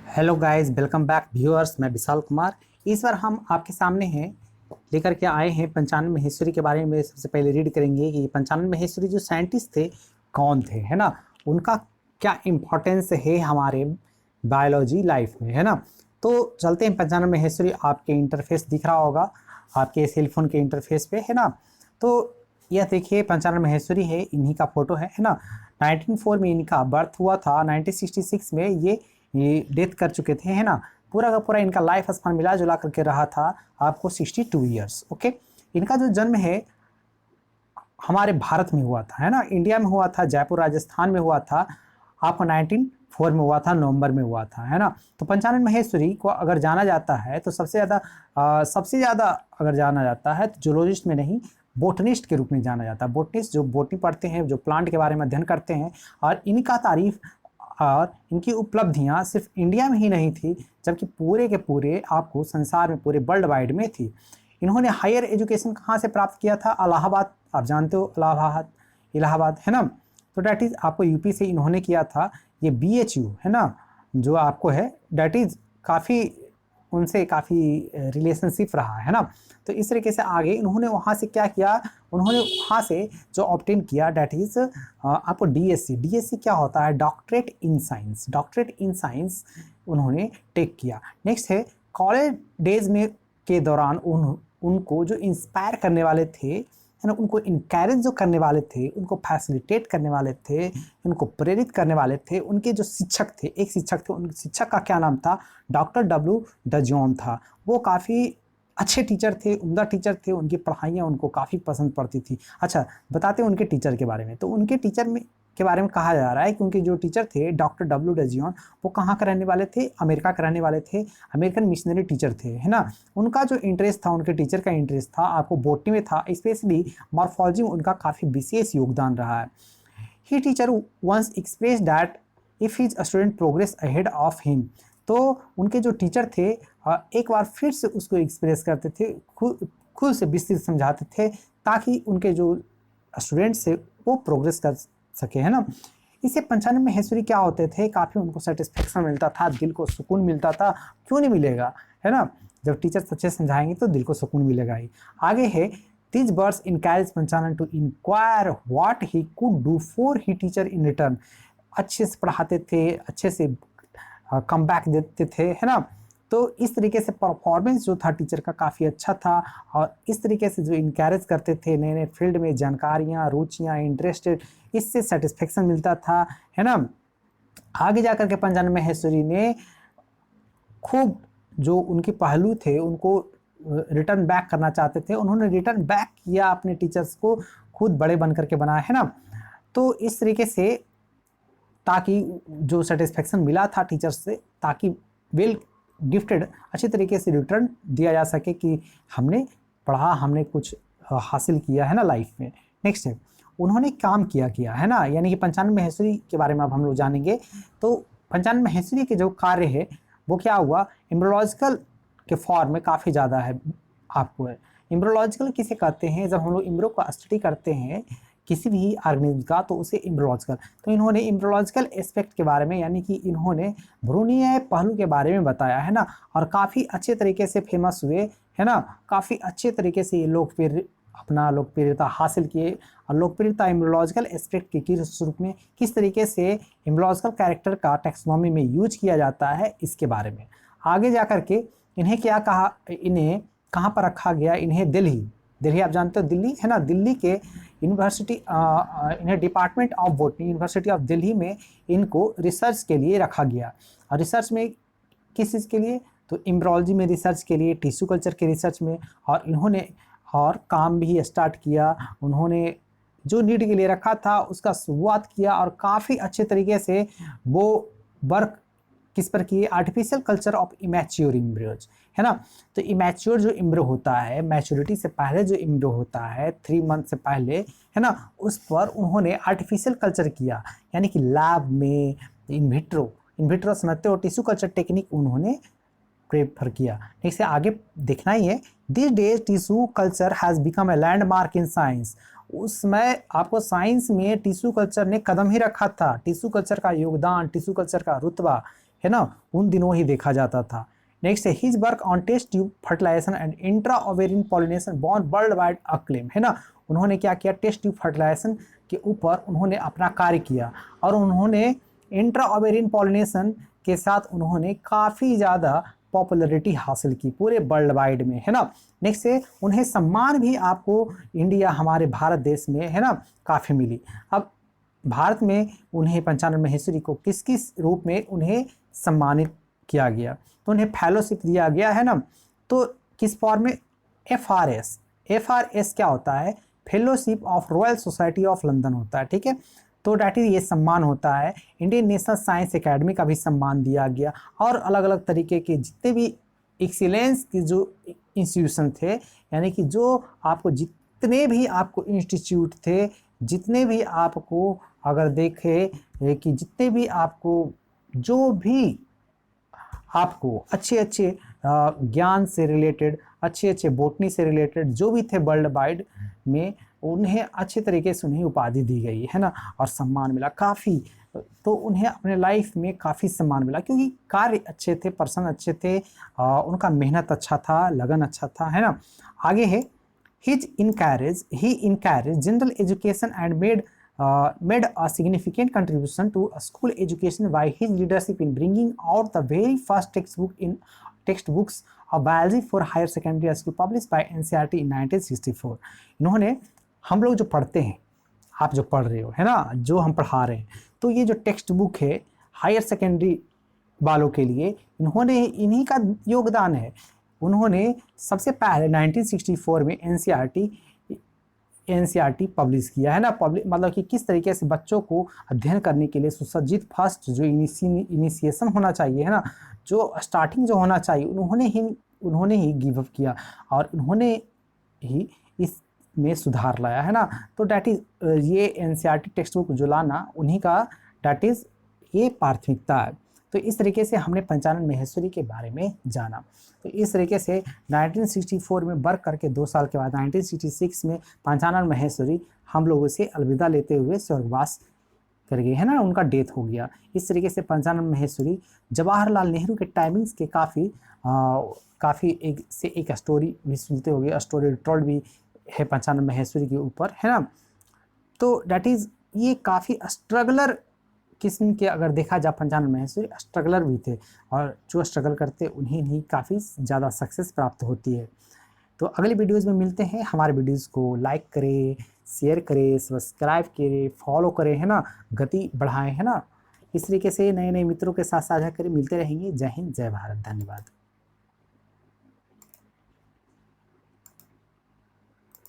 Hello guys, welcome back viewers. मैं विशाल कुमार। इस बार हम आपके सामने हैं लेकर के आए हैं पंचानन महेश्वरी के बारे में। सबसे पहले रीड करेंगे कि पंचानन महेश्वरी जो साइंटिस्ट थे कौन थे, है ना, उनका क्या इम्पोर्टेंस है हमारे बायोलॉजी लाइफ में, है ना। तो चलते हैं पंचानन महेश्वरी। आपके इंटरफेस दिख रहा होगा आपके सेलफोन के इंटरफेस पे, है ना। तो यह देखिए पंचानन महेश्वरी है, इन्हीं का फोटो है ना। 1904 में इनका बर्थ हुआ था। 1966 में ये डेथ कर चुके थे, है ना। पूरा का पूरा इनका लाइफ स्पान मिला जुला करके रहा था आपको 62 ईयर्स। ओके, इनका जो जन्म है हमारे भारत में हुआ था, है ना, इंडिया में हुआ था, जयपुर राजस्थान में हुआ था। आपको 1904 में हुआ था, नवंबर में हुआ था, है ना। तो पंचानन महेश्वरी को अगर जाना जाता है तो सबसे ज़्यादा अगर जाना जाता है तो जूलॉजिस्ट में नहीं, बोटनिस्ट के रूप में जाना जाता है। बोटनिस्ट जो बोटनी पढ़ते हैं, जो प्लांट के बारे में अध्ययन करते हैं। और इनका तारीफ और इनकी उपलब्धियां सिर्फ इंडिया में ही नहीं थी, जबकि पूरे के पूरे आपको संसार में, पूरे वर्ल्ड वाइड में थी। इन्होंने हायर एजुकेशन कहाँ से प्राप्त किया था? इलाहाबाद, आप जानते हो इलाहाबाद, इलाहाबाद, है ना। तो डैट इज आपको यूपी से इन्होंने किया था। ये बीएचयू, है ना, जो आपको है, डैट इज काफ़ी उनसे काफ़ी रिलेशनशिप रहा, है ना। तो इस तरीके से आगे इन्होंने वहाँ से क्या किया, उन्होंने वहाँ से जो ऑब्टेन किया डैट इज आपको डीएससी। डीएससी क्या होता है? Doctorate in science. Doctorate in science उन्होंने टेक किया। नेक्स्ट है कॉलेज डेज में के दौरान उनको जो इंस्पायर करने वाले थे, है ना, उनको इनकरेज जो करने वाले थे, उनको फैसिलिटेट करने वाले थे, उनको प्रेरित करने वाले थे, उनके जो शिक्षक थे, एक शिक्षक थे, उन शिक्षक का क्या नाम था? डॉक्टर डब्ल्यू डजॉन था। वो काफ़ी अच्छे टीचर थे, उम्दा टीचर थे, उनकी पढ़ाइयाँ उनको काफ़ी पसंद पड़ती थी। अच्छा, बताते हैं उनके टीचर के बारे में। तो उनके टीचर में के बारे में कहा जा रहा है कि उनके जो टीचर थे डॉक्टर डब्ल्यू डजियन, वो कहाँ के रहने वाले थे? अमेरिका के रहने वाले थे। अमेरिकन मिशनरी टीचर थे, है ना। उनका जो इंटरेस्ट था, उनके टीचर का इंटरेस्ट था आपको बॉटनी में था, स्पेशली मॉर्फोलॉजी में उनका काफ़ी विशेष योगदान रहा है। He teacher once express that if his student progress ahead of him. तो उनके जो टीचर थे एक बार फिर से उसको एक्सप्रेस करते थे, खुद से विस्तृत समझाते थे, ताकि उनके जो स्टूडेंट्स थे वो प्रोग्रेस कर सके, है ना। इससे पंचानन महेश्वरी क्या होते थे, काफ़ी उनको सेटिस्फेक्शन मिलता था, दिल को सुकून मिलता था। क्यों नहीं मिलेगा, है ना। जब टीचर सच्चे समझाएंगे तो दिल को सुकून मिलेगा ही। आगे है these words encouraged Panchanan to inquire what he could do for he teacher in return। अच्छे से पढ़ाते थे, अच्छे से कम बैक देते थे, है ना। तो इस तरीके से परफॉर्मेंस जो था टीचर का काफ़ी अच्छा था। और इस तरीके से जो इनकरेज करते थे नए नए फील्ड में जानकारियाँ, रुचियाँ, इंटरेस्टेड, इससे सेटिस्फेक्शन मिलता था, है ना। आगे जाकर के पंचानन महेश्वरी ने खूब जो उनके पहलू थे उनको रिटर्न बैक करना चाहते थे। उन्होंने रिटर्न बैक किया अपने टीचर्स को, खुद बड़े बन करके बनाया, है ना। तो इस तरीके से ताकि जो सेटिस्फेक्शन मिला था टीचर्स से, ताकि वेल गिफ्टेड अच्छे तरीके से रिटर्न दिया जा सके कि हमने पढ़ा, हमने कुछ हासिल किया, है ना, लाइफ में। नेक्स्ट है उन्होंने काम किया, है ना, यानी कि पंचानन महेश्वरी के बारे में अब हम लोग जानेंगे। तो पंचानन महेश्वरी के जो कार्य है वो क्या हुआ, एम्ब्रियोलॉजिकल के फॉर्म में काफ़ी ज़्यादा है आपको है। एम्ब्रियोलॉजिकल किसे कहते हैं? जब हम लोग एम्ब्रियो को स्टडी करते हैं किसी भी ऑर्गेनिज्म का तो उसे एम्ब्रियोलॉजिकल। तो इन्होंने एम्ब्रियोलॉजिकल एस्पेक्ट के बारे में, यानी कि इन्होंने भ्रूणीय पहलू के बारे में बताया, है ना। और काफ़ी अच्छे तरीके से फेमस हुए, है ना। काफ़ी अच्छे तरीके से ये अपना लोकप्रियता हासिल किए। और लोकप्रियता एम्ब्रियोलॉजिकल एस्पेक्ट के किस रूप में, किस तरीके से एम्ब्रियोलॉजिकल कैरेक्टर का टैक्सोनॉमी में यूज किया जाता है, इसके बारे में। आगे जा कर के इन्हें क्या कहा, इन्हें कहाँ पर रखा गया? इन्हें दिल्ली आप जानते हो, दिल्ली, है ना, दिल्ली के यूनिवर्सिटी, इन्हें department of botany, university of Delhi में इनको रिसर्च के लिए रखा गया। और रिसर्च में किस चीज़ के लिए? तो एम्ब्रियोलॉजी में रिसर्च के लिए, टिश्यू कल्चर के रिसर्च में। और इन्होंने और काम भी स्टार्ट किया। उन्होंने जो नीड के लिए रखा था उसका शुरुआत किया और काफ़ी अच्छे तरीके से वो वर्क किस पर किए? Artificial culture of immature embryos, है ना। तो इमैच्योर जो एम्ब्रियो होता है, मैच्योरिटी से पहले जो एम्ब्रियो होता है, 3 मंथ से पहले, है ना, उस पर उन्होंने आर्टिफिशियल कल्चर किया, यानी कि लैब में इनविट्रो समझते हो, टिश्यू कल्चर टेक्निक उन्होंने प्रेफर किया। ठीक से आगे देखना ही है। This days tissue culture has become a landmark in science. उस समय आपको साइंस में टिश्यू कल्चर ने कदम ही रखा था। टिश्यू कल्चर का योगदान, टिश्यू कल्चर का रुतबा है ना, उन दिनों ही देखा जाता था। नेक्स्ट है his work on test tube fertilization and intra ovarian pollination born world wide acclaim, है ना। उन्होंने क्या किया, टेस्ट ट्यूब फर्टिलाइजेशन के ऊपर उन्होंने अपना कार्य किया और उन्होंने इंट्रा ओवेरियन पॉलिनेशन के साथ उन्होंने काफ़ी ज़्यादा पॉपुलैरिटी हासिल की पूरे वर्ल्ड वाइड में, है ना। नेक्स्ट है उन्हें सम्मान भी आपको इंडिया हमारे भारत देश में, है ना, काफ़ी मिली। अब भारत में उन्हें पंचानन महेश्वरी को किस किस रूप में उन्हें सम्मानित किया गया, तो उन्हें फेलोशिप दिया गया, है ना। तो किस फॉर्म में, FRS। FRS क्या होता है, fellowship of royal society of London होता है, ठीक है। तो डैट इज ये सम्मान होता है। इंडियन नेशनल साइंस एकेडमी का भी सम्मान दिया गया और अलग अलग तरीके के जितने भी एक्सीलेंस के जो इंस्टीट्यूशन थे, यानी कि जो आपको जितने भी आपको इंस्टीट्यूट थे, जितने भी आपको अगर देखें कि जितने भी आपको जो भी आपको अच्छे अच्छे ज्ञान से रिलेटेड, अच्छे अच्छे बोटनी से रिलेटेड जो भी थे वर्ल्ड वाइड में, उन्हें अच्छे तरीके से उन्हें उपाधि दी गई, है ना, और सम्मान मिला काफ़ी। तो उन्हें अपने लाइफ में काफ़ी सम्मान मिला क्योंकि कार्य अच्छे थे, पर्सन अच्छे थे, उनका मेहनत अच्छा था, लगन अच्छा था, है ना। आगे है ही encouraged general education and made a significant contribution to school education by his leadership in bringing out the very first textbooks of biology for higher secondary school published by NCERT in 1964। इन्होंने, हम लोग जो पढ़ते हैं, आप जो पढ़ रहे हो, है ना, जो हम पढ़ा रहे हैं, तो ये जो टेक्स्ट बुक है हायर सेकेंडरी वालों के लिए, इन्होंने, इन्हीं का योगदान है। उन्होंने सबसे पहले 1964 में एनसीईआरटी पब्लिश किया, है ना। पब्लिश मतलब कि किस तरीके से बच्चों को अध्ययन करने के लिए सुसज्जित फर्स्ट जो इनिशिएशन होना चाहिए, है ना, जो स्टार्टिंग जो होना चाहिए, उन्होंने ही गिव अप किया और उन्होंने ही इसमें सुधार लाया, है ना। तो डैट इज़ ये एनसीईआरटी टेक्स्ट बुक जो लाना उन्हीं का डैट इज़ ये प्राथमिकता है। तो इस तरीके से हमने पंचानन महेश्वरी के बारे में जाना। तो इस तरीके से 1964 में वर्क करके 2 साल के बाद 1966 में पंचानन महेश्वरी हम लोगों से अलविदा लेते हुए स्वर्गवास कर गए, है ना, उनका डेथ हो गया। इस तरीके से पंचानन महेश्वरी जवाहरलाल नेहरू के टाइमिंग्स के काफ़ी एक स्टोरी भी सुनते होंगे, स्टोरी टोल्ड भी है पंचानन महेश्वरी के ऊपर, है ना। तो डैट इज़ ये काफ़ी स्ट्रगलर किस्म के, अगर देखा जाए पंचानन महेश्वरी स्ट्रगलर भी थे और जो स्ट्रगल करते उन्हें ही काफ़ी ज़्यादा सक्सेस प्राप्त होती है। तो अगले वीडियोज़ में मिलते हैं। हमारे वीडियोज़ को लाइक करें, शेयर करें, सब्सक्राइब करें, फॉलो करें, है ना, गति बढ़ाएं, है ना। इस तरीके से नए नए मित्रों के साथ साझा करें। मिलते रहेंगे। जय हिंद, जय भारत, धन्यवाद।